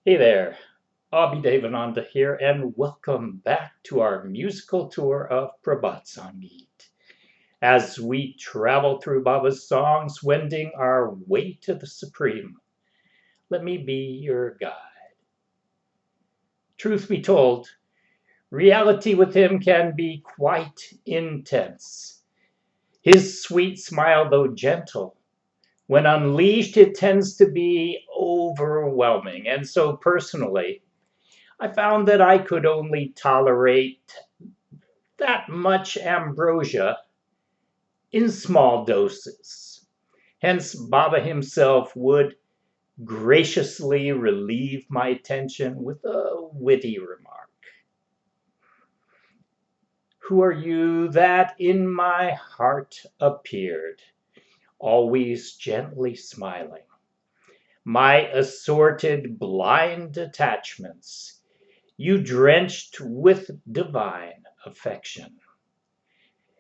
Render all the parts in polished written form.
Hey there, Abhi Devananda here, and welcome back to our musical tour of Prabhat Sangeet. As we travel through Baba's songs, wending our way to the Supreme, let me be your guide. Truth be told, reality with him can be quite intense. His sweet smile, though gentle, when unleashed, it tends to be overwhelming. And so, personally, I found that I could only tolerate that much ambrosia in small doses. Hence, Baba himself would graciously relieve my tension with a witty remark. Who are you that in my heart appeared, always gently smiling? My assorted blind attachments you drenched with divine affection.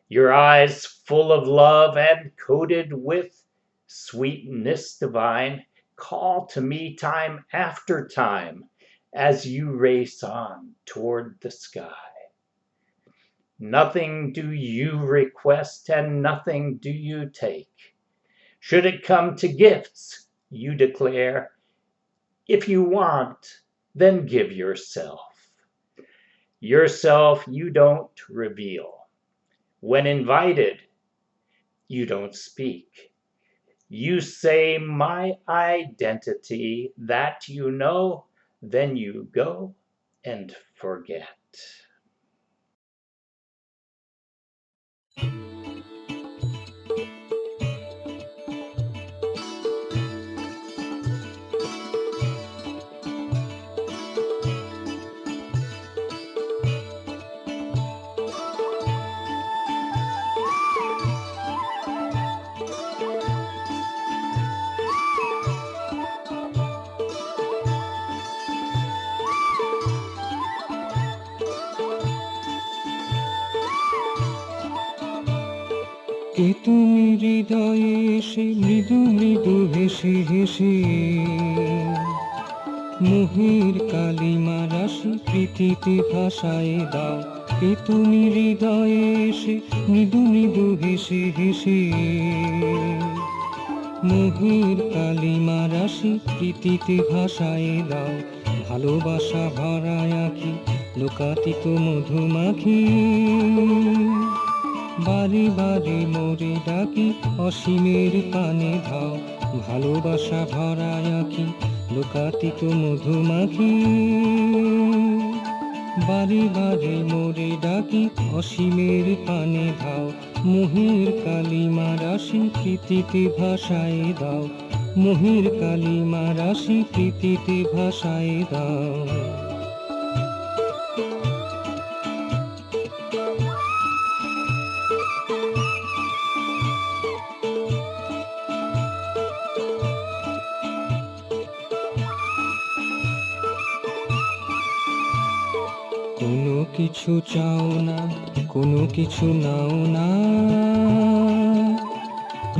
Your eyes full of love and coated with sweetness divine call to me time after time as you race on toward the sky. Nothing do you request and nothing do you take. Should it come to gifts, you declare, if you want, then give yourself. Yourself you don't reveal. When invited, you don't speak. You say my identity, that you know, then you go and forget. কে তুমি হৃদয়ে এসে মৃদু মৃদু হেসে হেসে মোহের কালিমা রাশি প্রীতিতে ভাষায় দাও। কে তুমি হৃদয়ে এসে মৃদু মৃদু হেসে হেসে মোহের কালিমা রাশি প্রীতিতে ভাষায় দাও। ভালোবাসা ভরায় আঁকি লোকাতীত মধুমাখি, বারে বারে মোরে ডাকি অসীমের পানে ধাও। ভালোবাসা ভরায় আঁকি লোকাতীত মধুমাখি, বারে বারে মোরে ডাকি অসীমের পানে ধাও। মোহের কালিমা রাশি প্রীতিতে ভাষায় দাও। মোহের কালিমা রাশি প্রীতিতে ভাষায় দাও। কোনো কিছু চাও না, কোনো কিছু নাও না,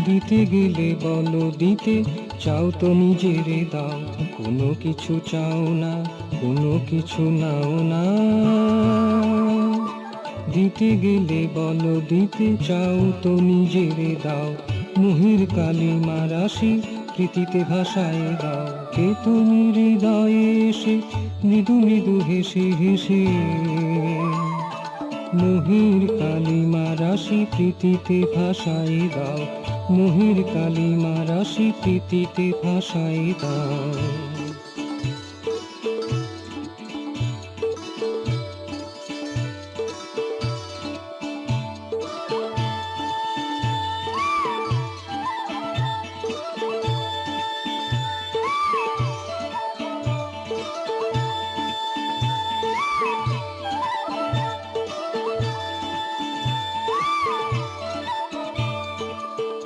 দিতে গেলে বলো দিতে চাও তো নিজেরে দাও। কোনো কিছু চাও না, কোনো কিছু নাও না, দিতে গেলে বলো দিতে চাও তো নিজেরে দাও। মোহের কালিমা রাশি প্রীতিতে ভাষায় দাও। কে তুমি হৃদয়ে এসে মৃদু মৃদু হেসে হেসে মোহের কালিমা রাশি প্রীতিতে ভাষায় দাও। মোহের কালিমা রাশি প্রীতিতে ভাষায় দাও।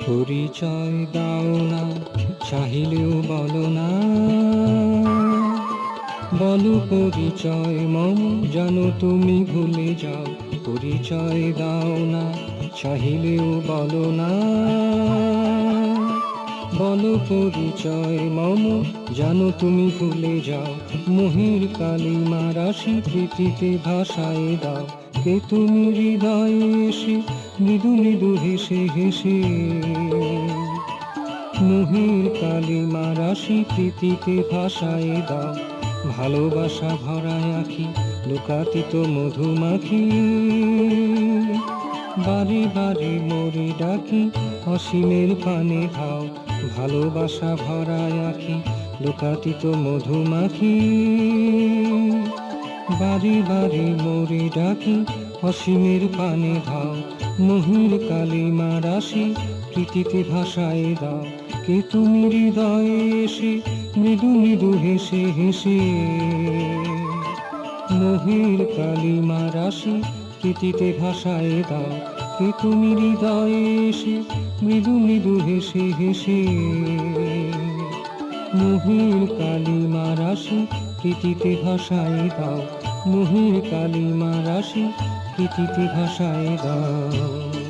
পরিচয় দাও না, চাহিলেও বলো না, বলো পরিচয় মম জানো তুমি ভুলে যাও। পরিচয় দাও না, চাহিলেও বলো না, বলো পরিচয় মম, জানো তুমি ভুলে যাও, মোহের কালিমা রাশি প্রীতিতে ভাসায় দাও। কে তুমি হৃদয়ে এসে মৃদু মৃদু হেসে হেসে, মোহের কালিমা রাশি প্রীতিতে ভাসায় দাও। ভালোবাসা ভরা আঁখি লুকাতিত মধুমাখি, বারে বারে মোরে ডাকি অসীমের পানে ধাও। ভালোবাসা ভরা আঁখি লুকাতিত মধুমাখি, বারে বারে মোরে ডাকি অসীমের পানে ধাও। মোহের কালিমা রাশি প্রীতিতে ভাসায় দাও। কে তুমি হৃদয়ে এসে মৃদু মৃদু হেসে হেসে, মোহের কালিমা রাশি প্রীতিতে ভাসায় দাও। কে তুমি হৃদয়ে এসে মৃদু মৃদু হেসে হেসে, মোহের কালিমা রাশি প্রীতিতে ভাসায় দাও। মোহের কালিমা রাশি প্রীতিতে ভাসায় দাও।